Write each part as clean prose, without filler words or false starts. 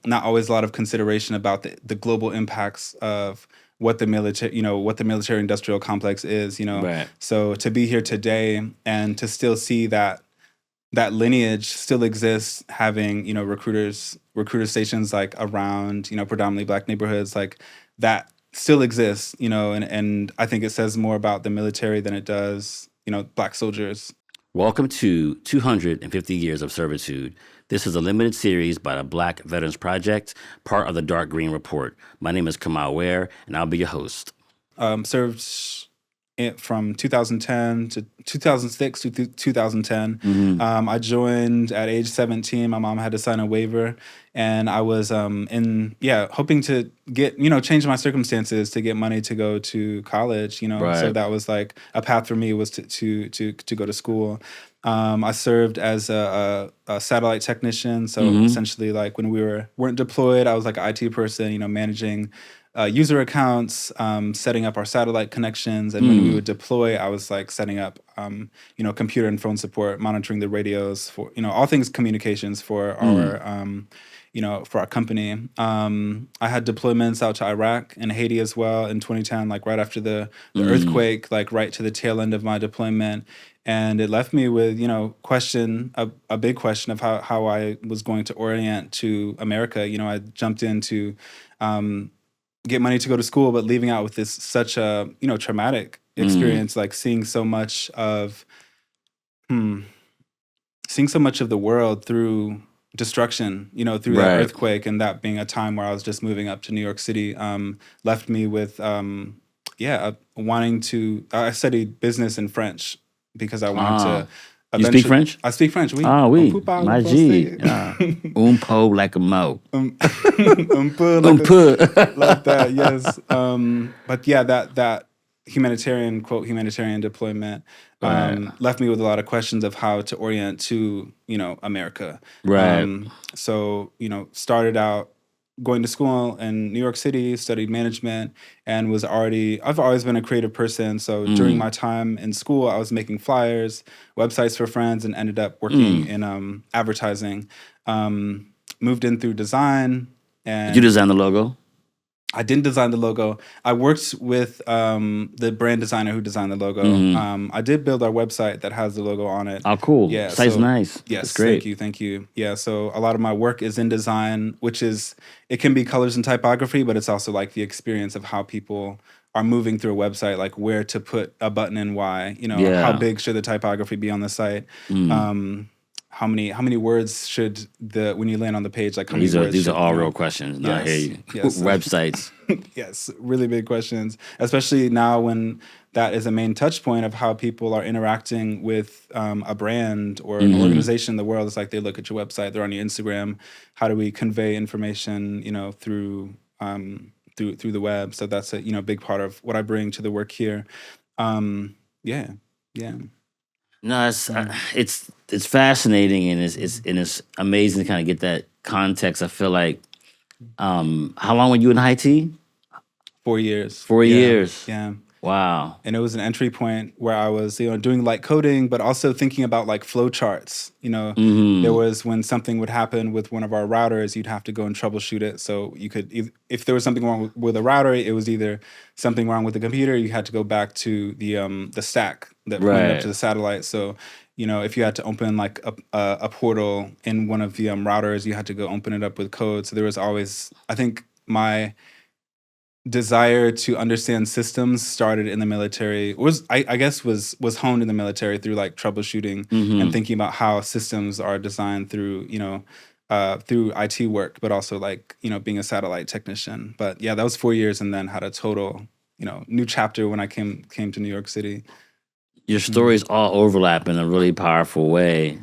not always a lot of consideration about the global impacts of what the military industrial complex is, Right. So to be here today and to still see that lineage still exists, having, recruiter stations like around, predominantly Black neighborhoods, like that still exists, and I think it says more about the military than it does, Black soldiers. Welcome to 250 Years of Servitude. This is a limited series by the Black Veterans Project, part of the Dark Green Report. My name is Kamau Ware, and I'll be your host. Served from 2010 to 2006 to 2010. I joined at age 17. My mom had to sign a waiver, and I was hoping to get, change my circumstances to get money to go to college, So Right. that was like a path for me, was to go to school. I served as a satellite technician. So essentially, like when we weren't deployed, I was like an IT person, managing user accounts, setting up our satellite connections, and when we would deploy, I was like setting up, computer and phone support, monitoring the radios for, all things communications for our, for our company. I had deployments out to Iraq and Haiti as well in 2010, like right after the earthquake, like right to the tail end of my deployment. And it left me with, a big question of how I was going to orient to America. I jumped into get money to go to school, but leaving out with such a traumatic experience, like seeing so much of the world through destruction, through that earthquake, and that being a time where I was just moving up to New York City, left me with wanting to. I studied business and French because I wanted to. You speak French? I speak French. Oui. Oui. My G. Un peu like a mo. Un peu like that, yes. But yeah, that humanitarian deployment left me with a lot of questions of how to orient to, America. Right. So, started out going to school in New York City, studied management, and I've always been a creative person. So during my time in school, I was making flyers, websites for friends, and ended up working in advertising. Moved in through design. And Did you design the logo? I didn't design the logo. I worked with the brand designer who designed the logo. I did build our website that has the logo on it. Oh, cool. Yeah, Site's nice. Yes, that's great. Thank you. Yeah, so a lot of my work is in design, it can be colors and typography, but it's also like the experience of how people are moving through a website, like where to put a button and why. How big should the typography be on the site? How many words should when you land on the page, like how many words? These are all real questions. Yes, I hear you. Yes. Websites. Yes, really big questions, especially now when that is a main touch point of how people are interacting with a brand or an organization in the world. It's like they look at your website, they're on your Instagram. How do we convey information, through the web? So that's a big part of what I bring to the work here. Yeah. No, it's fascinating, and it's amazing to kind of get that context. I feel like, how long were you in IT? 4 years. 4 years. Yeah. Wow. And it was an entry point where I was, doing light coding, but also thinking about like flow charts. There was when something would happen with one of our routers, you'd have to go and troubleshoot it. So you could, if there was something wrong with a router, it was either something wrong with the computer. You had to go back to the stack that pointed up to the satellite. So, if you had to open like a portal in one of the routers, you had to go open it up with code. So there was always, I think, my desire to understand systems started in the military. I guess was honed in the military through like troubleshooting and thinking about how systems are designed through through IT work, but also like being a satellite technician. But yeah, that was 4 years, and then had a total new chapter when I came to New York City. Your stories all overlap in a really powerful way.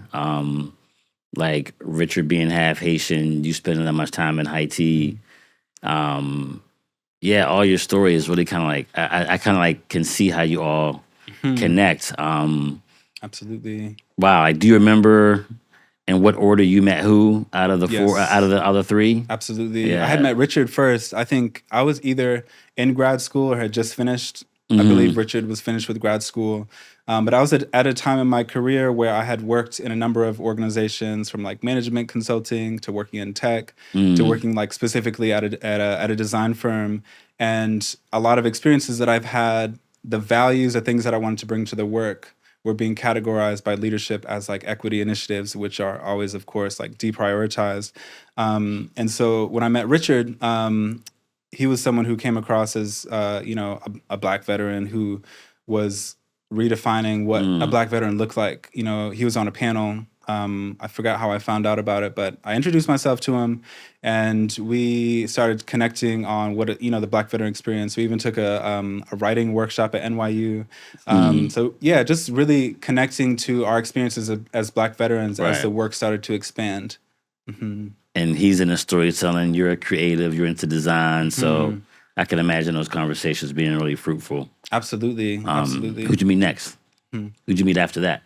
Like Richard being half Haitian, you spending that much time in Haiti. Yeah, all your story is really kind of like, I kind of like can see how you all connect. Absolutely. Wow. Like, do you remember in what order you met who out of the four, out of the other three? Absolutely. Yeah. I had met Richard first. I think I was either in grad school or had just finished I believe Richard was finished with grad school. But I was at a time in my career where I had worked in a number of organizations, from like management consulting to working in tech to working like specifically at a design firm. And a lot of experiences that I've had, the values, the things that I wanted to bring to the work were being categorized by leadership as like equity initiatives, which are always, of course, like deprioritized. And so when I met Richard, he was someone who came across as, a Black veteran who was redefining what a Black veteran looked like. He was on a panel. I forgot how I found out about it, but I introduced myself to him, and we started connecting on what the Black veteran experience. We even took a writing workshop at NYU. So yeah, just really connecting to our experiences as Black veterans as the work started to expand. And he's into storytelling. You're a creative. You're into design. So I can imagine those conversations being really fruitful. Absolutely. Who'd you meet next? Who'd you meet after that?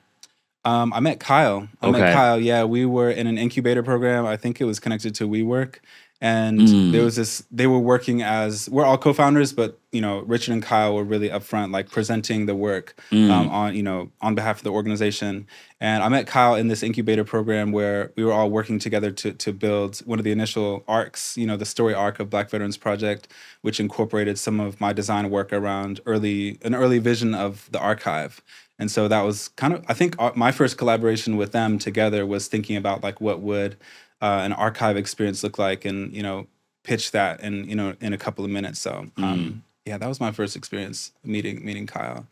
I met Kyle. Yeah, we were in an incubator program. I think it was connected to WeWork. And there was this, they were working as, we're all co-founders, but, Richard and Kyle were really upfront, like presenting the work on behalf of the organization. And I met Kyle in this incubator program where we were all working together to build one of the initial arcs, the story arc of Black Veterans Project, which incorporated some of my design work around an early vision of the archive. And so that was kind of, I think my first collaboration with them together was thinking about like what would an archive experience look like, and pitch that in a couple of minutes. So yeah, that was my first experience meeting Kyle.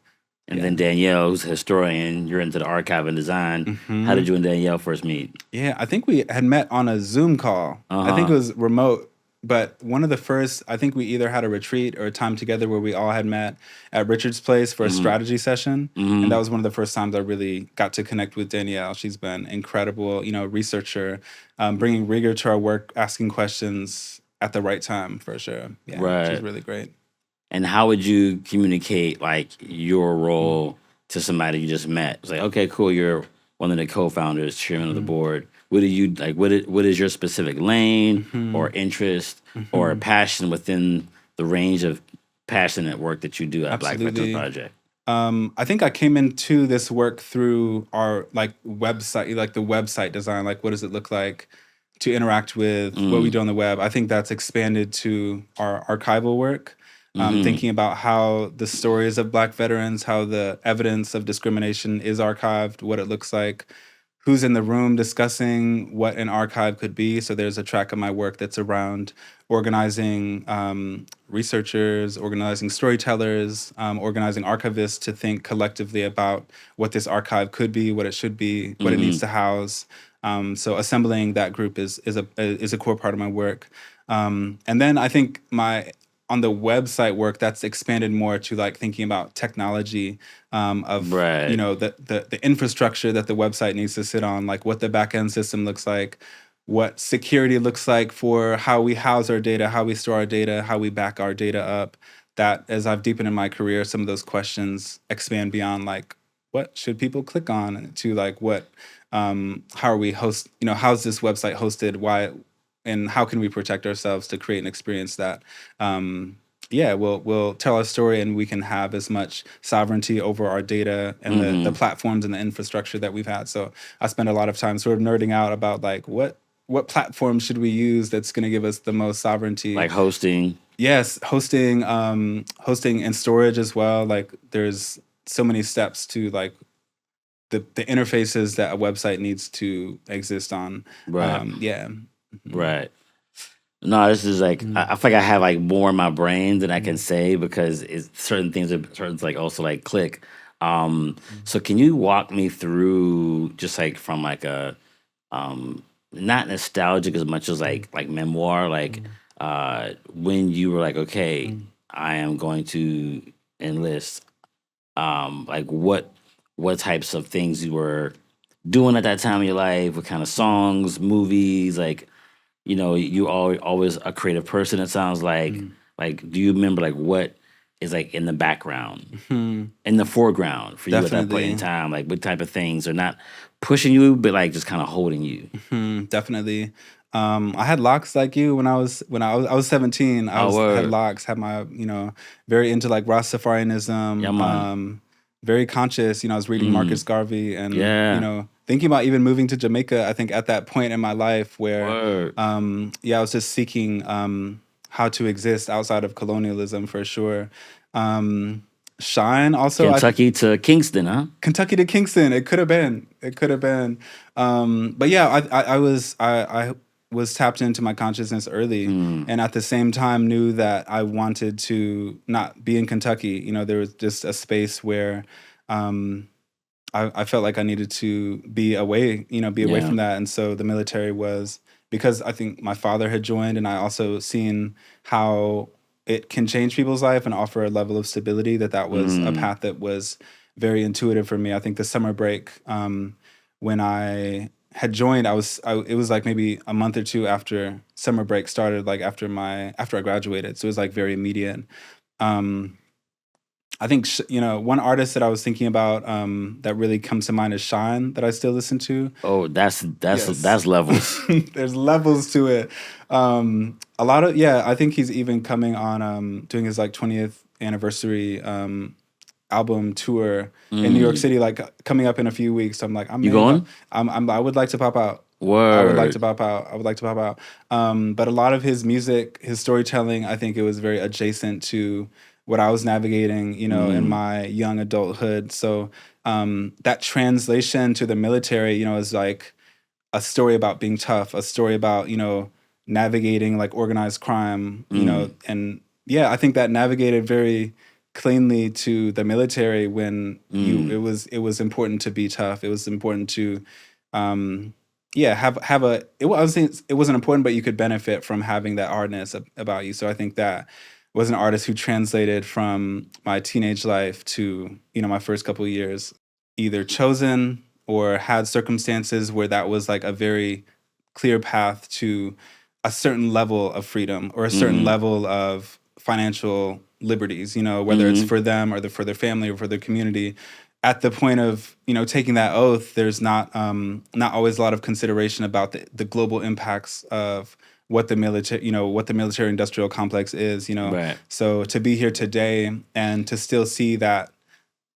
And then Danielle, who's a historian, you're into the archive and design. How did you and Danielle first meet? Yeah, I think we had met on a Zoom call. I think it was remote. But one of the first, I think we either had a retreat or a time together where we all had met at Richard's place for a strategy session. And that was one of the first times I really got to connect with Danielle. She's been incredible, researcher, bringing rigor to our work, asking questions at the right time, for sure. Yeah, she's really great. And how would you communicate like your role to somebody you just met? It's like, okay, cool, you're one of the co-founders, chairman of the board. What do you like? What is your specific lane or interest or passion within the range of passionate work that you do at Black Veterans Project? I think I came into this work through our website, like the website design. Like, what does it look like to interact with what we do on the web? I think that's expanded to our archival work. Thinking about how the stories of Black veterans, how the evidence of discrimination is archived, what it looks like, who's in the room discussing what an archive could be. So there's a track of my work that's around organizing researchers, organizing storytellers, organizing archivists to think collectively about what this archive could be, what it should be, what it needs to house. So assembling that group is a core part of my work. And then I think on the website work, that's expanded more to like thinking about technology of the infrastructure that the website needs to sit on, like what the back-end system looks like, what security looks like for how we house our data, how we store our data, how we back our data up. That, as I've deepened in my career, some of those questions expand beyond like what should people click on to like what how are we how's this website hosted, why, and how can we protect ourselves to create an experience that, we'll tell our story and we can have as much sovereignty over our data and the platforms and the infrastructure that we've had. So I spend a lot of time sort of nerding out about like what platform should we use that's going to give us the most sovereignty. Like hosting. Yes, hosting and storage as well. Like there's so many steps to like the interfaces that a website needs to exist on. Right. Right. No, this is like I feel like I have like more in my brain than I can say because certain things like also like click. So can you walk me through just like from like a not nostalgic as much as like memoir, like when you were like, okay, I am going to enlist, like what types of things you were doing at that time in your life, what kind of songs, movies, like you always a creative person, it sounds like. Like, do you remember like what is like in the background, in the foreground for you at that point in time? Like what type of things are not pushing you, but like just kind of holding you? Definitely. I had locks like you I was 17. I Oh, had word. locks, had my very into like Yeah, Rastafarianism, man. very conscious. I was reading Marcus Garvey and Yeah. thinking about even moving to Jamaica. I think at that point in my life where Word. I was just seeking how to exist outside of colonialism for sure. Shine also. Kentucky to Kingston, huh? Kentucky to Kingston. It could have been. It could have been. But yeah, I was tapped into my consciousness early, and at the same time knew that I wanted to not be in Kentucky. There was just a space where I felt like I needed to be away. Be away Yeah. from that, and so the military was because I think my father had joined, and I also seen how it can change people's life and offer a level of stability. That was a path that was very intuitive for me. I think the summer break, when I had joined, it was like maybe a month or two after summer break started, like after I graduated. So it was like very immediate. Um, I think one artist that I was thinking about that really comes to mind is Shine, that I still listen to. Oh, that's Yes. levels. There's levels to it. A lot of I think he's even coming on doing his like 20th anniversary album tour in New York City, like coming up in a few weeks. So I'm like, You going? I would like to pop out. I would like to Word. pop out. I would like to pop out. But a lot of his music, his storytelling, I think it was very adjacent to what I was navigating, in my young adulthood. So that translation to the military, is like a story about being tough, a story about, navigating like organized crime, and yeah, I think that navigated very cleanly to the military when it was important to be tough. It was important to have I was saying it wasn't important, but you could benefit from having that hardness about you. So I think that was an artist who translated from my teenage life to my first couple of years, either chosen or had circumstances where that was like a very clear path to a certain level of freedom or a certain level of financial liberties, whether it's for them or for their family or for their community. At the point of taking that oath, there's not always a lot of consideration about the global impacts of what the military industrial complex is. Right. So to be here today and to still see that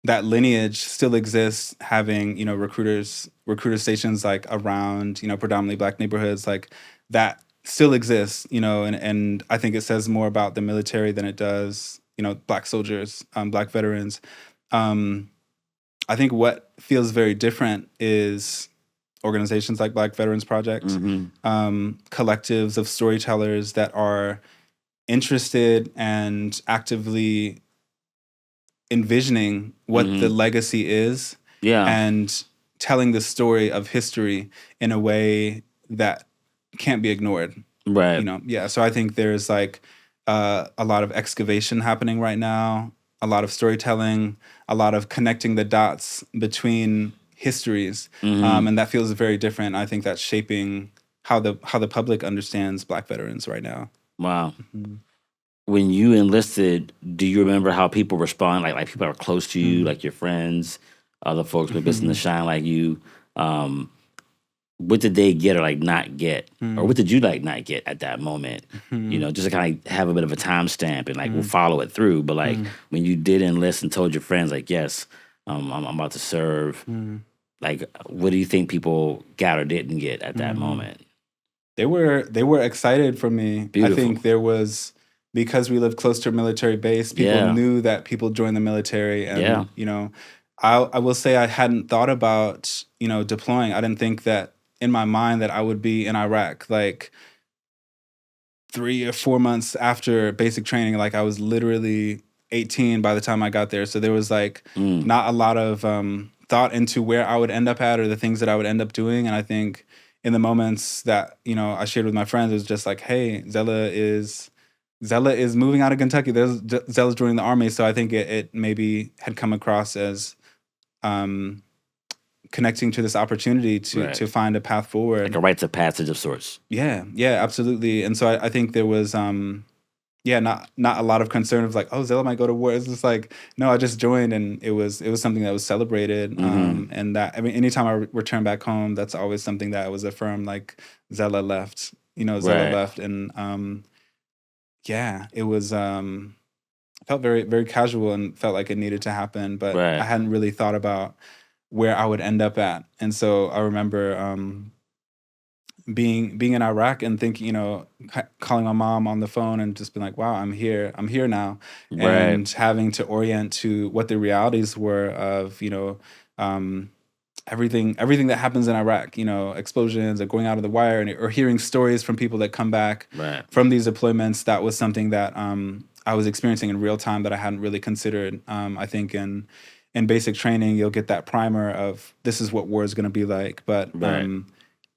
lineage still exists, having recruiter stations like around predominantly Black neighborhoods, like that still exists, and I think it says more about the military than it does Black soldiers, Black veterans. I think what feels very different is organizations like Black Veterans Project, collectives of storytellers that are interested and actively envisioning what the legacy is, Yeah. and telling the story of history in a way that can't be ignored. Right. So I think there's like a lot of excavation happening right now, a lot of storytelling, a lot of connecting the dots between histories, and that feels very different. I think that's shaping how the public understands Black veterans right now. Wow. When you enlisted, do you remember how people respond? Like people are close to you, like your friends, other folks with business to shine like you. What did they get or like not get, or what did you like not get at that moment? Just to kind of have a bit of a timestamp and like we'll follow it through. But like when you did enlist and told your friends, like, yes, I'm about to serve. Like, what do you think people got or didn't get at that moment? They were excited for me. Beautiful. I think there was, because we lived close to a military base, people knew that people joined the military, and I will say I hadn't thought about deploying. I didn't think that in my mind that I would be in Iraq like 3 or 4 months after basic training. Like I was literally 18 by the time I got there, so there was like not a lot of thought into where I would end up at or the things that I would end up doing. And I think in the moments that I shared with my friends, it was just like, hey, Zella is moving out of Kentucky. Zella's joining the Army. So I think it maybe had come across as connecting to this opportunity to find a path forward, like a rites of passage of sorts. Yeah, absolutely. And so I think there was not a lot of concern of like, oh, Zella might go to war. It's just like, no, I just joined, and it was something that was celebrated. And that, I mean, anytime I return back home, that's always something that was affirmed. Like Zella left, Zella Right. left, and yeah, it was felt very very casual and felt like it needed to happen, but I Right. hadn't really thought about where I would end up at. And so I remember being in Iraq and thinking, calling my mom on the phone and just being like, "Wow, I'm here now," Right. and having to orient to what the realities were of um, everything that happens in Iraq, explosions or going out of the wire, or hearing stories from people that come back Right. from these deployments. That was something that I was experiencing in real time that I hadn't really considered. I think in basic training, you'll get that primer of this is what war is going to be like, but Right.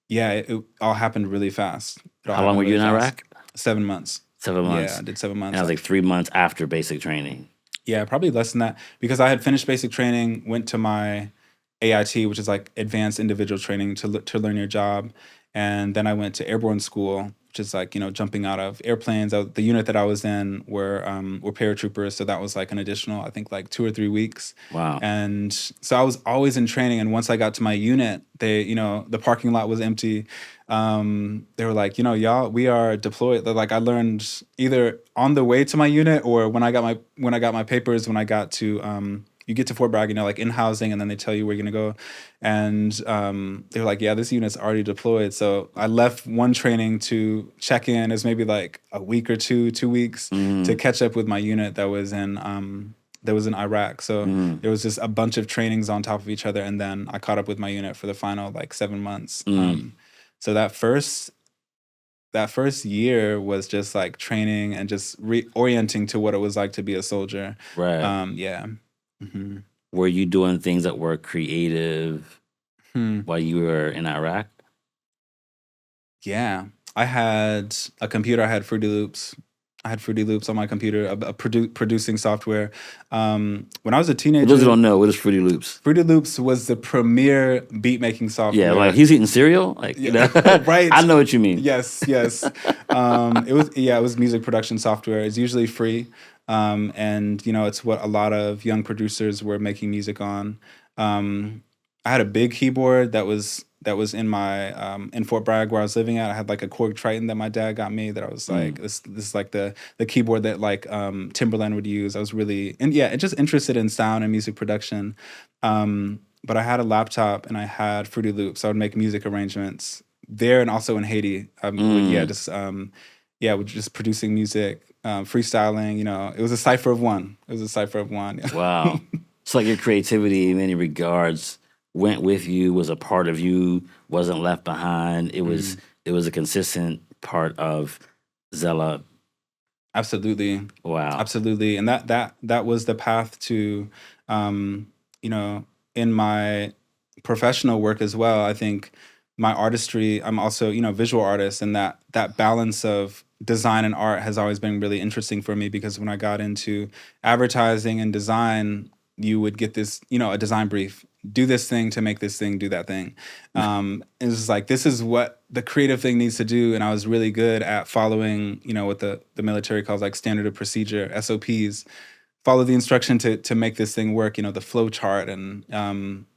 yeah, it all happened really fast. It all How long happened were you really in fast. Iraq? 7 months. 7 months. Yeah, I did 7 And I months. was like 3 months after basic training. Yeah, probably less than that because I had finished basic training, went to my AIT, which is like advanced individual training to learn your job, and then I went to airborne school, which is like jumping out of airplanes. The unit that I was in were paratroopers, so that was like an additional, I think, like 2 or 3 weeks. Wow. And so I was always in training, and once I got to my unit, the parking lot was empty. They were like, y'all, we are deployed. They're like, I learned either on the way to my unit or when I got my papers, when I got to you get to Fort Bragg, like in housing, and then they tell you where you're gonna go. And they were like, yeah, this unit's already deployed. So I left one training to check in as maybe like a week or 2 weeks to catch up with my unit that was in Iraq. So there was just a bunch of trainings on top of each other, and then I caught up with my unit for the final like 7 months. So that first year was just like training and just reorienting to what it was like to be a soldier. Right. Yeah. Mm-hmm. Were you doing things that were creative Hmm. while you were in Iraq? Yeah. I had a computer. I had Fruity Loops. I had Fruity Loops on my computer, a producing software. When I was a For those who teenager, don't know, what is Fruity Loops? Fruity Loops was the premier beat making Yeah, software. like he's eating cereal. Like Yeah, right. I know what you mean. Yes. It was music production software. It's usually free, and it's what a lot of young producers were making music on. I had a big keyboard that was in my in Fort Bragg where I was living at. I had like a Korg Triton that my dad got me that I was like, this is like the keyboard that like Timberland would use. I was really just interested in sound and music production. But I had a laptop and I had Fruity Loops. I would make music arrangements there and also in Haiti. With just producing music, freestyling. It was a cipher of one. It was a cipher of one. Wow. It's like your creativity in many regards went with you, was a part of you, wasn't left behind. It was a consistent part of Zella. Absolutely. Wow. Absolutely. And that was the path to in my professional work as well. I think my artistry, I'm also, visual artist, and that balance of design and art has always been really interesting for me because when I got into advertising and design, you would get this, a design brief. Do this thing to make this thing do that thing. It was like, this is what the creative thing needs to do. And I was really good at following, what the military calls like standard of procedure, SOPs, follow the instruction to make this thing work, the flow chart. And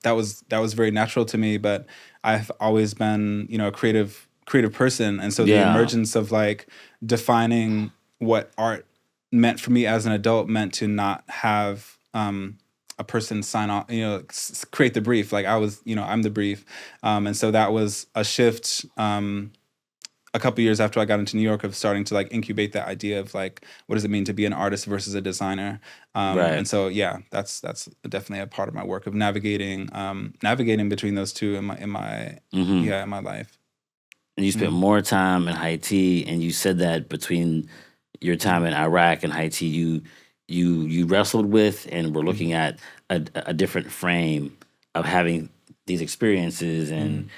that was very natural to me, but I've always been, a creative person. And so the emergence of like defining what art meant for me as an adult meant to not have a person sign off, create the brief. Like I was, I'm the brief. And so that was a shift a couple years after I got into New York of starting to like incubate that idea of like, what does it mean to be an artist versus a designer? Right. And so, that's definitely a part of my work of navigating between those two in my life. And you spent more time in Haiti, and you said that between your time in Iraq and Haiti, you wrestled with and were looking at a different frame of having these experiences, and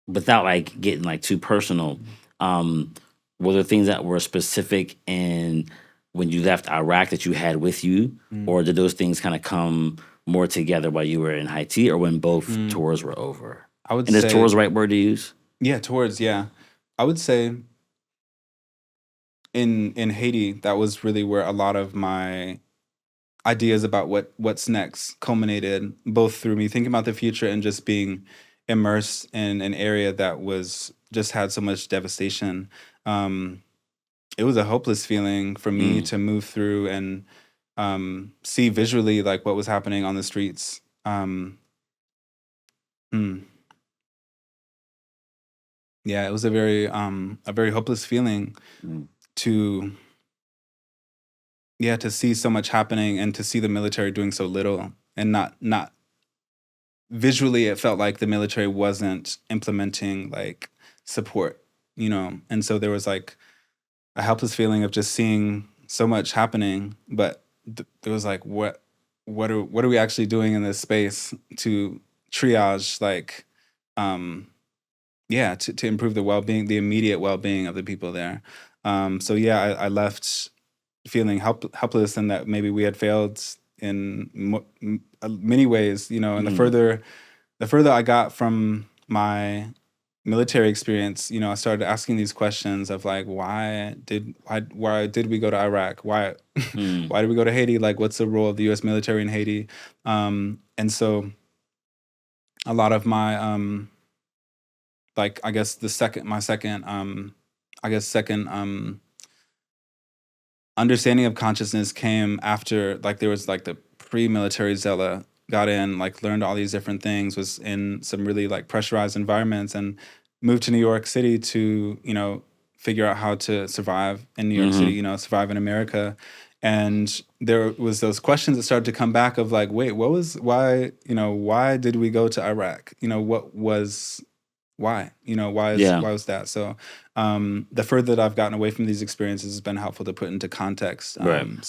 without like getting like too personal, were there things that were specific in when you left Iraq that you had with you, or did those things kind of come more together while you were in Haiti, or when both tours were over? I would And say is tours the right word to use? Yeah, tours, yeah. I would say in Haiti, that was really where a lot of my ideas about what's next culminated, both through me thinking about the future and just being immersed in an area that was just had so much devastation. It was a hopeless feeling for me to move through and see visually like what was happening on the streets. Yeah, it was a very hopeless feeling to to see so much happening and to see the military doing so little, and not visually it felt like the military wasn't implementing like support, and so there was like a helpless feeling of just seeing so much happening, but it was like what are we actually doing in this space to triage like to improve the well-being, the immediate well-being of the people there. So I left feeling helpless, and that maybe we had failed in many ways, and the further I got from my military experience, I started asking these questions of like, why did we go to Iraq? Why why did we go to Haiti? Like, what's the role of the U.S. military in Haiti? And so a lot of my like I guess my second understanding of consciousness came after, like, there was like the pre-military Zella got in, like learned all these different things, was in some really like pressurized environments, and moved to New York City to, figure out how to survive in New York City, survive in America. And there was those questions that started to come back of like, wait, why did we go to Iraq? Why was that? So the further that I've gotten away from these experiences has been helpful to put into context. And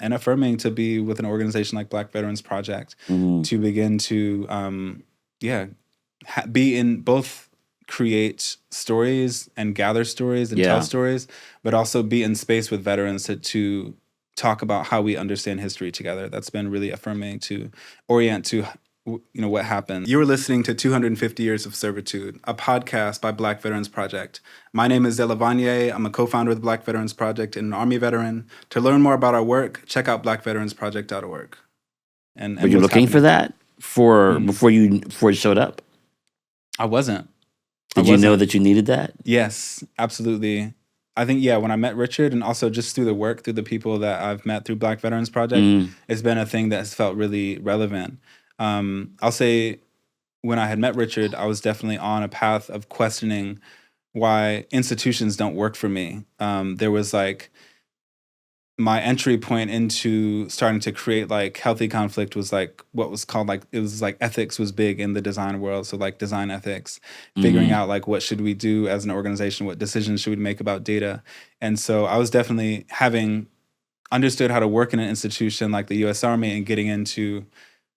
affirming to be with an organization like Black Veterans Project, to begin to be in both, create stories and gather stories and tell stories, but also be in space with veterans to talk about how we understand history together. That's been really affirming, to orient to what happened. You are listening to 250 Years of Servitude, a podcast by Black Veterans Project. My name is Zella Vanie. I'm a co-founder of the Black Veterans Project and an Army veteran. To learn more about our work, check out blackveteransproject.org. And were you looking for that before you showed up? I wasn't. Did you know that you needed that? Yes, absolutely. I think, when I met Richard, and also just through the people that I've met through Black Veterans Project, it's been a thing that has felt really relevant. I'll say when I had met Richard, I was definitely on a path of questioning why institutions don't work for me. There was like my entry point into starting to create like healthy conflict was like what was called like, it was like ethics was big in the design world. So like design ethics, figuring out like what should we do as an organization, what decisions should we make about data. And so I was definitely having understood how to work in an institution like the U.S. Army, and getting into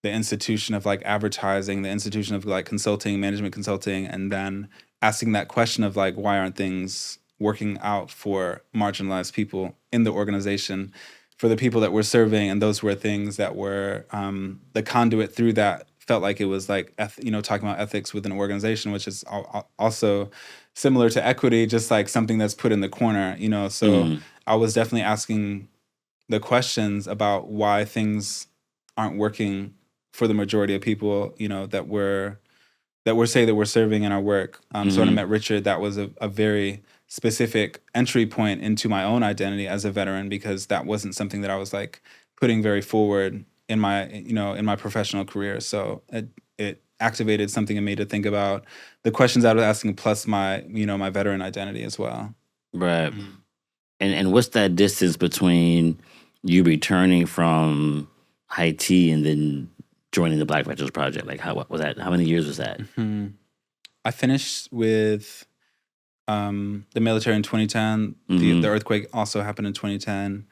the institution of like advertising, the institution of like consulting, management consulting, and then asking that question of like, why aren't things working out for marginalized people in the organization, for the people that we're serving? And those were things that were the conduit through that. Felt like it was like, talking about ethics within an organization, which is also similar to equity, just like something that's put in the corner, So I was definitely asking the questions about why things aren't working for the majority of people, that we're serving in our work. So when I met Richard, that was a very specific entry point into my own identity as a veteran, because that wasn't something that I was like putting very forward in my, in my professional career. So it activated something in me to think about the questions I was asking, plus my, my veteran identity as well. Right. And what's that distance between you returning from Haiti and then joining the Black Veterans Project? Like, what was that? How many years was that? I finished with the military in 2010. The earthquake also happened in 2010.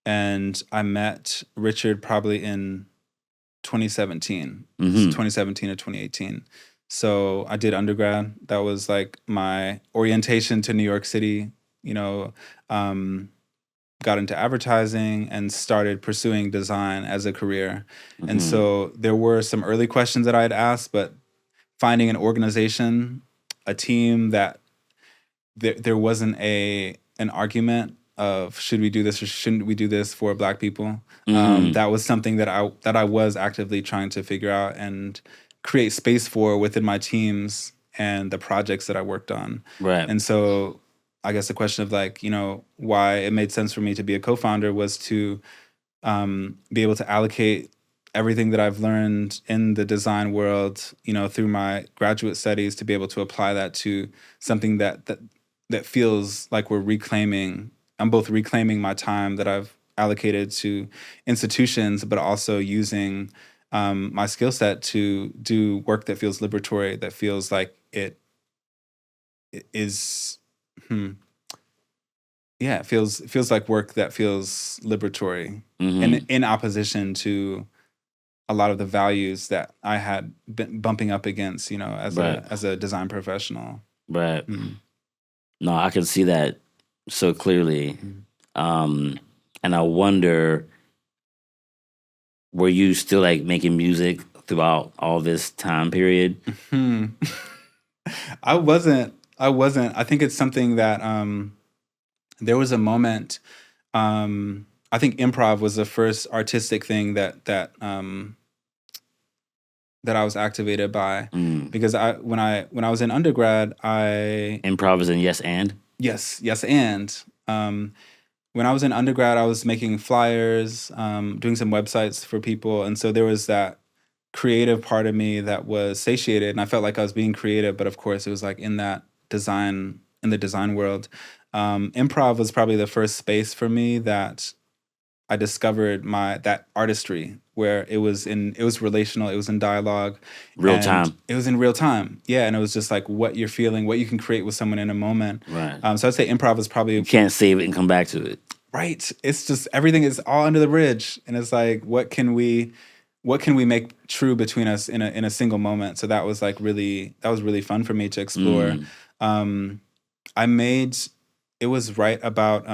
And I met Richard probably in 2017. 2017 or 2018. So I did undergrad. That was like my orientation to New York City, got into advertising and started pursuing design as a career. And so there were some early questions that I had asked, but finding an organization, a team that there wasn't an argument of should we do this or shouldn't we do this for Black people. That was something that I was actively trying to figure out and create space for within my teams and the projects that I worked on. Right. And so I guess the question of like, why it made sense for me to be a co-founder was to be able to allocate everything that I've learned in the design world, through my graduate studies, to be able to apply that to something that feels like I'm both reclaiming my time that I've allocated to institutions, but also using my skill set to do work that feels liberatory, that feels like it is, it feels like work that feels liberatory, and in opposition to a lot of the values that I had been bumping up against, as a design professional. Right. No, I can see that so clearly. And I wonder, were you still like making music throughout all this time period? I wasn't. I think it's something that there was a moment. I think improv was the first artistic thing that I was activated by, because when I was in undergrad, improv is in yes and? Yes, and when I was in undergrad, I was making flyers, doing some websites for people, and so there was that creative part of me that was satiated, and I felt like I was being creative, but of course it was like in the design world. Improv was probably the first space for me that I discovered that artistry, where it was relational, it was in dialogue, real time. It was in real time, yeah, and it was just like what you're feeling, what you can create with someone in a moment. Right. So I'd say improv is probably, you can't save it and come back to it. Right. It's just everything is all under the bridge, and it's like what can we make true between us in a single moment? So that was really fun for me to explore. It was right about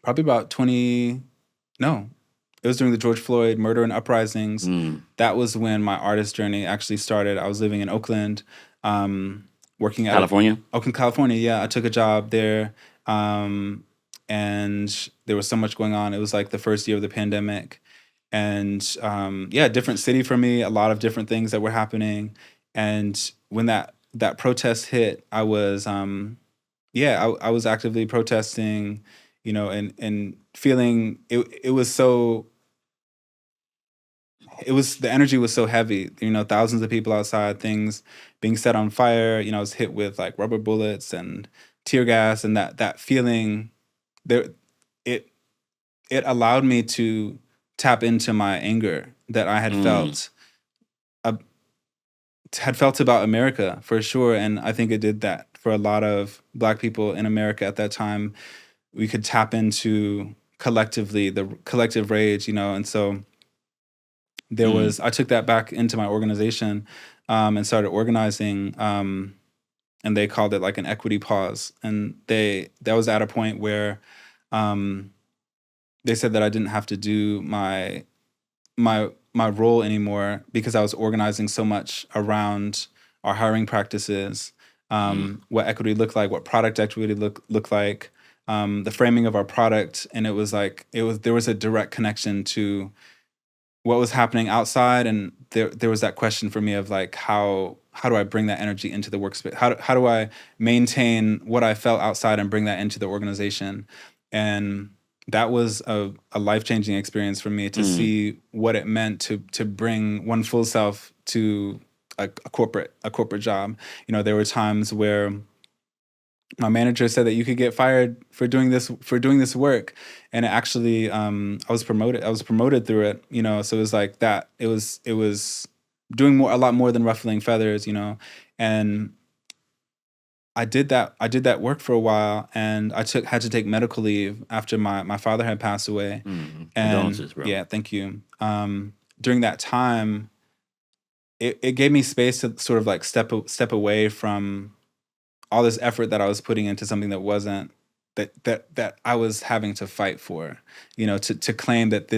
probably about 20. No, it was during the George Floyd murder and uprisings. That was when my artist journey actually started. I was living in Oakland, working at California. Oakland, California. Yeah, I took a job there, and there was so much going on. It was like the first year of the pandemic. And different city for me, a lot of different things that were happening. And when that protest hit, I was I was actively protesting, and feeling it was the energy was so heavy, thousands of people outside, things being set on fire, I was hit with like rubber bullets and tear gas, and that feeling there, it allowed me to tap into my anger that I had felt about America, for sure. And I think it did that for a lot of Black people in America at that time. We could tap into collectively the collective rage, and so there was, I took that back into my organization, and started organizing, and they called it like an equity pause. And that was at a point where they said that I didn't have to do my role anymore, because I was organizing so much around our hiring practices, what equity looked like, what product equity looked like, the framing of our product. And it was like there was a direct connection to what was happening outside, and there was that question for me of like how do I bring that energy into the workspace? How do I maintain what I felt outside and bring that into the organization? And that was a life-changing experience for me to see what it meant to bring one full self to a corporate job. There were times where my manager said that you could get fired for doing this work, and it actually I was promoted through it. So it was like that. It was doing a lot more than ruffling feathers. And I did that work for a while, and I had to take medical leave after my father had passed away. Condolences, bro. Yeah, thank you. During that time, it gave me space to sort of like step away from all this effort that I was putting into something that wasn't that I was having to fight for. To claim that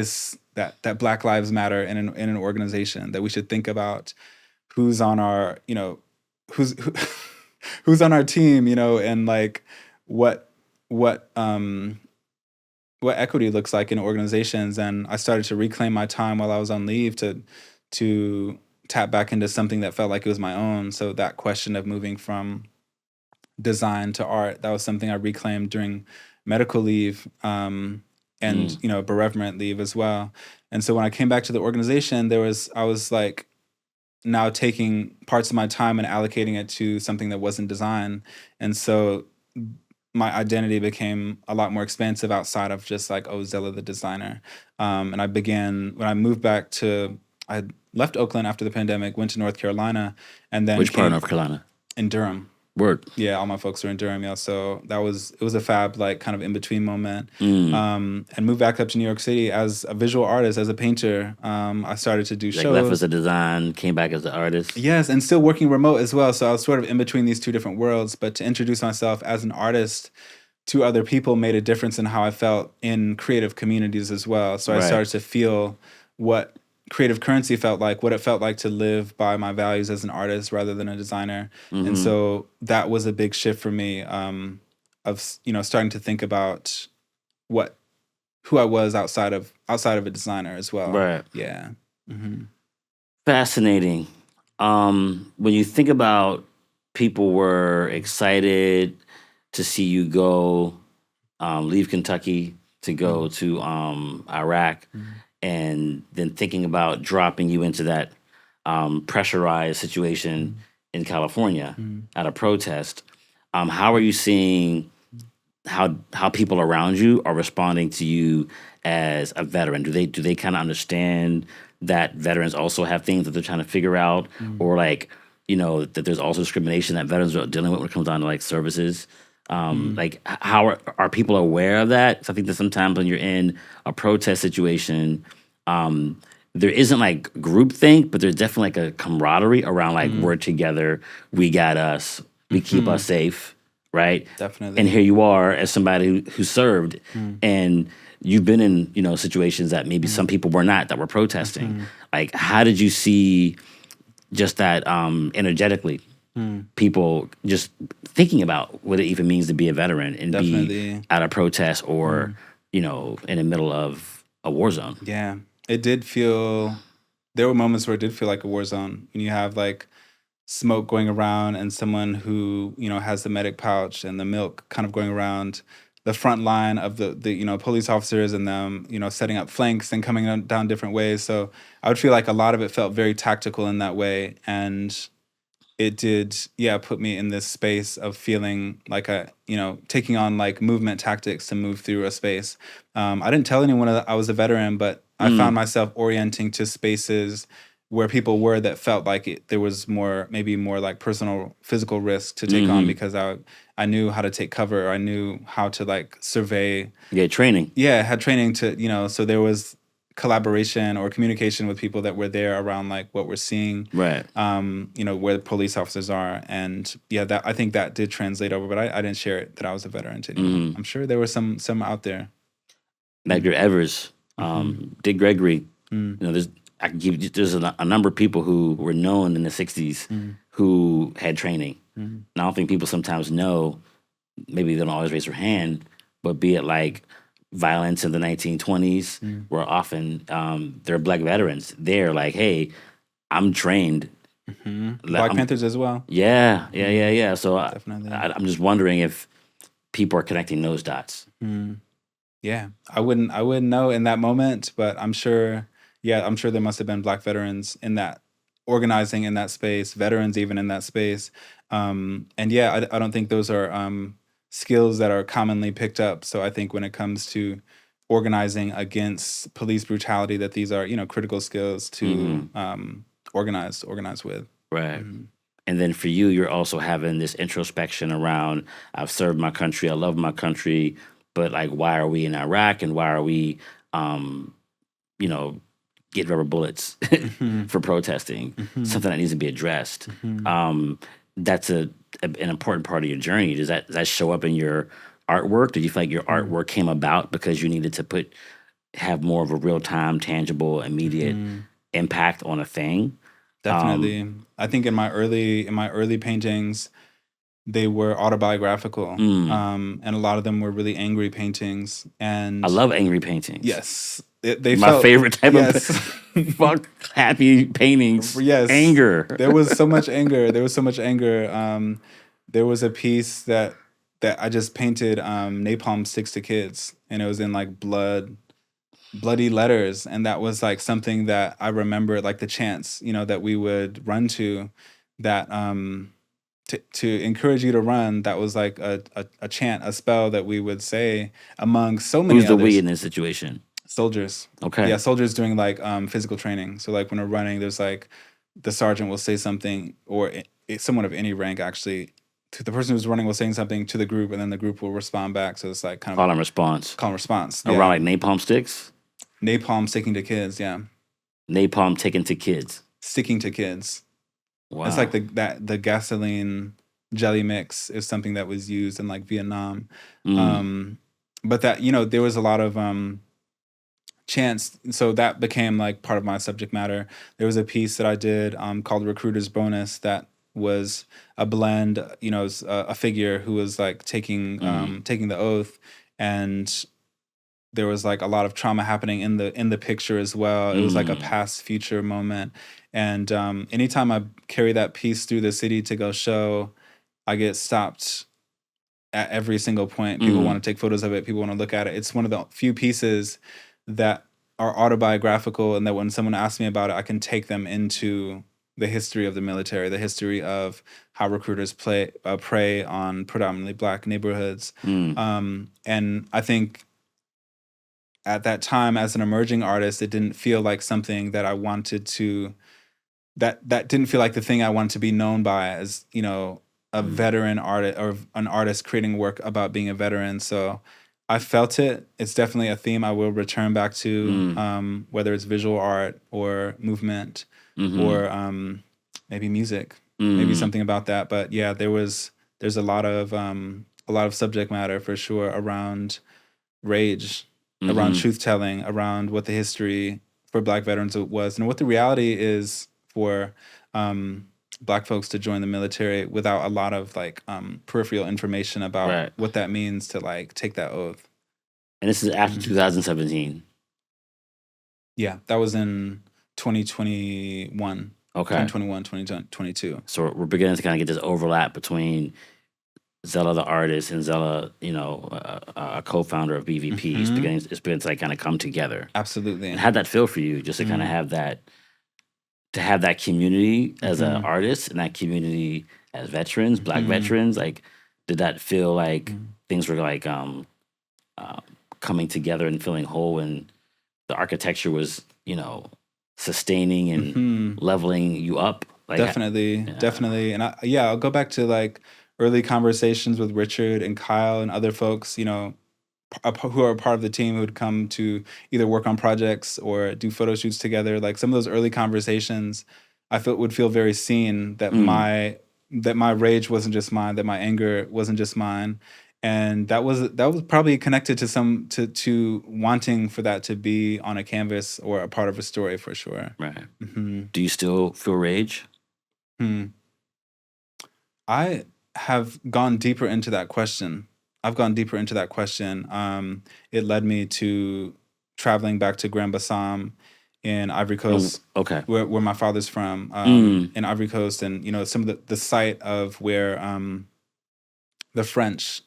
that Black Lives Matter in an organization, that we should think about who's on our who's on our team, and like what equity looks like in organizations. And I started to reclaim my time while I was on leave to tap back into something that felt like it was my own. So that question of moving from design to art, that was something I reclaimed during medical leave, and bereavement leave as well. And so when I came back to the organization, I was like now taking parts of my time and allocating it to something that wasn't design. And so my identity became a lot more expansive outside of just like, oh, Zella the designer. And when I moved back I left Oakland after the pandemic, went to North Carolina, and then Which part of North Carolina? In Durham. Word. Yeah, all my folks are in Durham, yeah. So it was a fab, like, kind of in between moment. And moved back up to New York City as a visual artist, as a painter. I started to do shows. Left as a design, came back as an artist. Yes, and still working remote as well. So I was sort of in between these two different worlds. But to introduce myself as an artist to other people made a difference in how I felt in creative communities as well. So I started to feel what creative currency felt like, what it felt like to live by my values as an artist rather than a designer. And so that was a big shift for me, of starting to think about who I was outside of a designer as well. Right. Yeah. Mm-hmm. Fascinating. When you think about people were excited to see you go, leave Kentucky to go to Iraq, and then thinking about dropping you into that pressurized situation in California at a protest, how are you seeing how people around you are responding to you as a veteran? Do they kind of understand that veterans also have things that they're trying to figure out, or like, that there's also discrimination that veterans are dealing with when it comes down to like services? Like, how are people aware of that? 'Cause I think that sometimes when you're in a protest situation, there isn't like groupthink, but there's definitely like a camaraderie around like, we're together, we got us, we keep us safe, right? Definitely. And here you are as somebody who served, and you've been in situations that maybe some people were not, that were protesting. Like, how did you see just that energetically? People just thinking about what it even means to be a veteran and be at a protest or, in the middle of a war zone. Yeah. There were moments where it did feel like a war zone when you have like smoke going around and someone who, has the medic pouch and the milk kind of going around the front line of the police officers, and them, setting up flanks and coming down different ways. So I would feel like a lot of it felt very tactical in that way. And it did, put me in this space of feeling like taking on like movement tactics to move through a space. I didn't tell anyone that I was a veteran, but I found myself orienting to spaces where people were that felt like there was maybe more like personal physical risk to take on, because I knew how to take cover, or I knew how to like survey. Yeah, training. Yeah, had training to, so there was collaboration or communication with people that were there around like what we're seeing, right? Where the police officers are, and that I think that did translate over, but I didn't share it that I was a veteran to anyone. I'm sure there were some out there. Medgar Evers, Dick Gregory. There's a number of people who were known in the '60s who had training. And I don't think people sometimes know. Maybe they don't always raise their hand, but be it like violence in the 1920s, where often there are Black veterans. They're like, hey, I'm trained. Black Panthers as well. Yeah. So definitely. I'm just wondering if people are connecting those dots. Yeah, I wouldn't know in that moment, but I'm sure there must have been Black veterans in that, organizing in that space, veterans even in that space. And I don't think those are skills that are commonly picked up. So I think when it comes to organizing against police brutality, that these are, critical skills to organize with. Right. And then for you, you're also having this introspection around, I've served my country, I love my country, but like, why are we in Iraq, and why are we, get rubber bullets for protesting? Something that needs to be addressed. That's an important part of your journey. Does that show up in your artwork? Did you feel like your artwork came about because you needed to have more of a real time, tangible, immediate impact on a thing? Definitely. I think in my early paintings, they were autobiographical, and a lot of them were really angry paintings. And I love angry paintings. Yes, they My felt favorite type yes. of fuck happy paintings. Yes, Anger. there was so much anger. There was so much anger. There was a piece that I just painted napalm sticks to kids, and it was in like bloody letters, and that was like something that I remember, like the chants, that we would run to, that to encourage you to run. That was like a chant, a spell that we would say among so many Who's the we others. in this situation? Soldiers. Okay. Yeah, soldiers doing like physical training. So like when we're running, there's like the sergeant will say something, or someone of any rank actually, to the person who's running will saying something to the group, and then the group will respond back. So it's like kind of Call and response. call and response. Around Yeah. like napalm sticks? Napalm sticking to kids. Yeah. Napalm taken to kids. Sticking to kids. Wow. It's like the gasoline jelly mix is something that was used in like Vietnam. But that, there was a lot of chants, so that became like part of my subject matter. There was a piece that I did called Recruiter's Bonus that was a blend, a figure who was like taking the oath, and there was like a lot of trauma happening in the picture as well. It was like a past future moment, and anytime I carry that piece through the city to go show, I get stopped at every single point. People want to take photos of it. People want to look at it. It's one of the few pieces that are autobiographical, and that when someone asks me about it, I can take them into the history of the military, the history of how recruiters prey on predominantly Black neighborhoods. And I think at that time, as an emerging artist, it didn't feel like something that I wanted to, that didn't feel like the thing I wanted to be known by, as, a veteran artist, or an artist creating work about being a veteran. So I felt it. It's definitely a theme I will return back to, whether it's visual art or movement, or maybe music, maybe something about that. But yeah, there's a lot of subject matter for sure around rage, around truth telling, around what the history for Black veterans was, and what the reality is for Black folks to join the military without a lot of like peripheral information about what that means to like take that oath. And this is after 2017. Yeah, that was in 2021. Okay. 2021, 2022. So we're beginning to kind of get this overlap between Zella the artist and Zella, a co-founder of BVP. It's beginning to like kind of come together. Absolutely. And how'd that feel for you, just to kind of have that community as an artist, and that community as veterans, Black veterans? Like, did that feel like things were like coming together and feeling whole, and the architecture was, sustaining and leveling you up? Like, definitely. And I'll go back to like early conversations with Richard and Kyle and other folks, who are part of the team, who would come to either work on projects or do photo shoots together. Like some of those early conversations, I would feel very seen, that my rage wasn't just mine, that my anger wasn't just mine. And that was probably connected to wanting for that to be on a canvas or a part of a story, for sure. Right. Do you still feel rage? I have gone deeper into that question. I've gone deeper into that question. It led me to traveling back to Grand Bassam in Ivory Coast, where my father's from, in Ivory Coast, and some of the site of where the French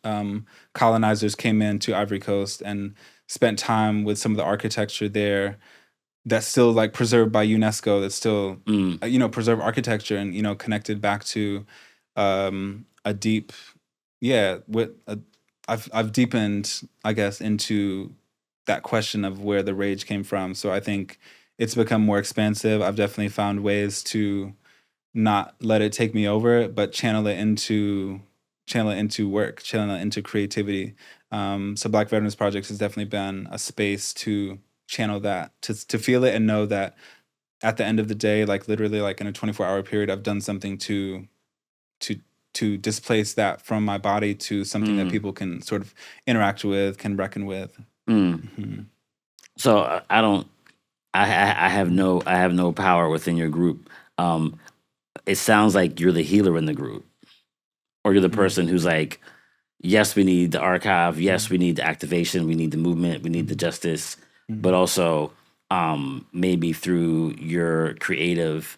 colonizers came into Ivory Coast and spent time with some of the architecture there that's still like preserved by UNESCO. That's still preserved architecture, and connected back to a deep, I've deepened, I guess, into that question of where the rage came from. So I think it's become more expansive. I've definitely found ways to not let it take me over, but channel it into work, channel it into creativity. So Black Veterans Projects has definitely been a space to channel that, to feel it and know that at the end of the day, like literally like in a 24-hour period, I've done something to displace that from my body to something that people can sort of interact with, can reckon with. So I have no power within your group. It sounds like you're the healer in the group, or you're the person who's like, yes, we need the archive. Yes, we need the activation. We need the movement. We need the justice. but also maybe through your creative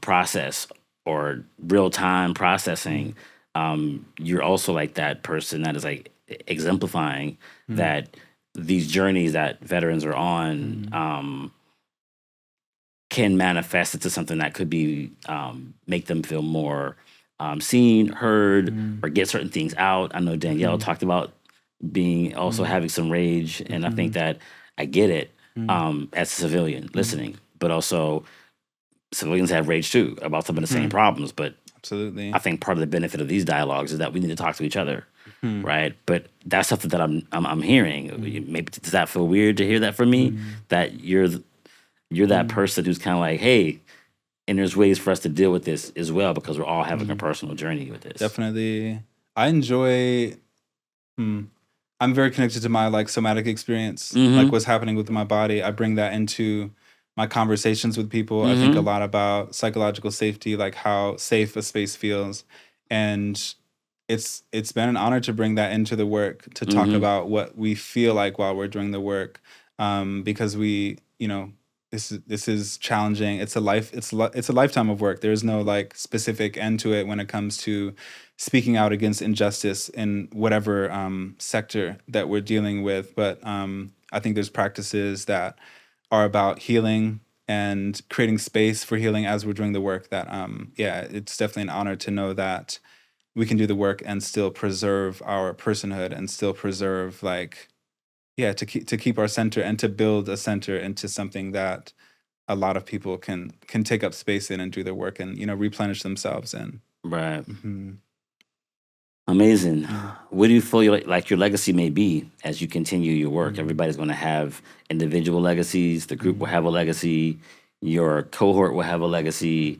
process or real-time processing, you're also like that person that is like exemplifying that these journeys that veterans are on can manifest into something that could be make them feel more seen, heard, or get certain things out. I know Danielle talked about being also having some rage, and I think that I get it as a civilian listening, but also civilians have rage too about some of the same problems. But absolutely, I think part of the benefit of these dialogues is that we need to talk to each other, right? But that's something that I'm hearing. Maybe does that feel weird to hear that from me? That you're that person who's kind of like, hey, and there's ways for us to deal with this as well because we're all having a personal journey with this. Definitely, I enjoy. I'm very connected to my like somatic experience, like what's happening with my body. I bring that into my conversations with people. I think a lot about psychological safety, like how safe a space feels, and it's been an honor to bring that into the work, to talk about what we feel like while we're doing the work, because we, this is challenging. It's a lifetime of work. There's no like specific end to it when it comes to speaking out against injustice in whatever sector that we're dealing with. But I think there's practices that are about healing and creating space for healing as we're doing the work. That it's definitely an honor to know that we can do the work and still preserve our personhood and still preserve to keep our center and to build a center into something that a lot of people can take up space in and do their work and replenish themselves in. Right. Amazing. What do you feel like your legacy may be as you continue your work? Everybody's going to have individual legacies. The group will have a legacy. Your cohort will have a legacy.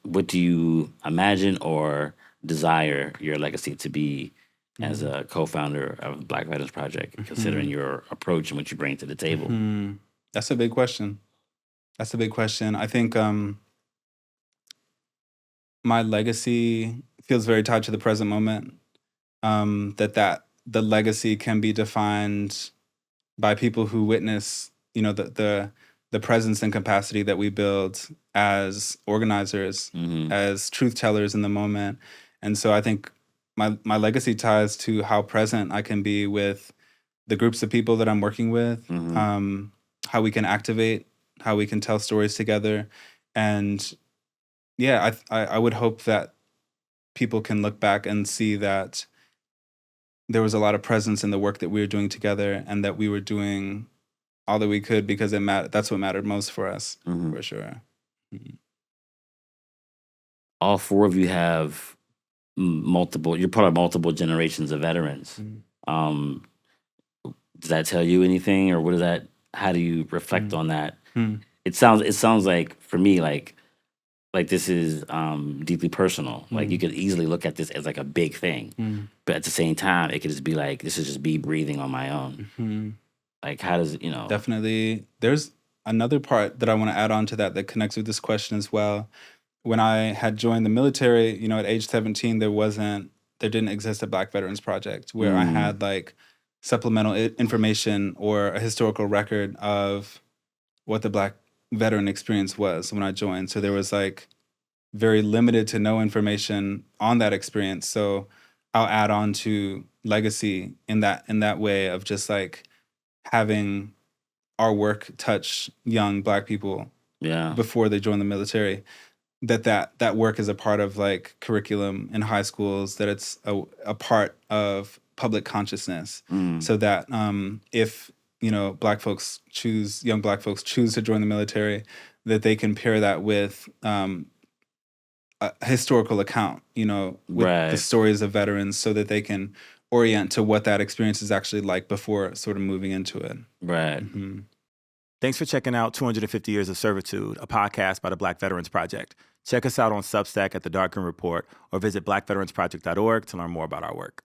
What do you imagine or desire your legacy to be as a co-founder of Black Veterans Project, considering your approach and what you bring to the table? That's a big question. I think my legacy feels very tied to the present moment. That the legacy can be defined by people who witness, the presence and capacity that we build as organizers, as truth tellers in the moment. And so I think my legacy ties to how present I can be with the groups of people that I'm working with, how we can activate, how we can tell stories together. And I would hope that people can look back and see that there was a lot of presence in the work that we were doing together and that we were doing all that we could because that's what mattered most for us, for sure. All four of you have you're part of multiple generations of veterans. Does that tell you anything, or how do you reflect on that? It sounds like, for me, like this is deeply personal. Like you could easily look at this as like a big thing, but at the same time, it could just be like, this is just me breathing on my own. Like, how does Definitely. There's another part that I want to add on to that connects with this question as well. When I had joined the military, at age 17, there didn't exist a Black Veterans Project where I had like supplemental information or a historical record of what the Black veteran experience was when I joined. So there was like very limited to no information on that experience. So I'll add on to legacy in that way of just like having our work touch young Black people before they join the military. That work is a part of like curriculum in high schools, that it's a part of public consciousness, so that if young Black folks choose to join the military, that they can pair that with a historical account, with the stories of veterans, so that they can orient to what that experience is actually like before sort of moving into it. Right. Thanks for checking out 250 Years of Servitude, a podcast by the Black Veterans Project. Check us out on Substack at The Dark Room Report, or visit blackveteransproject.org to learn more about our work.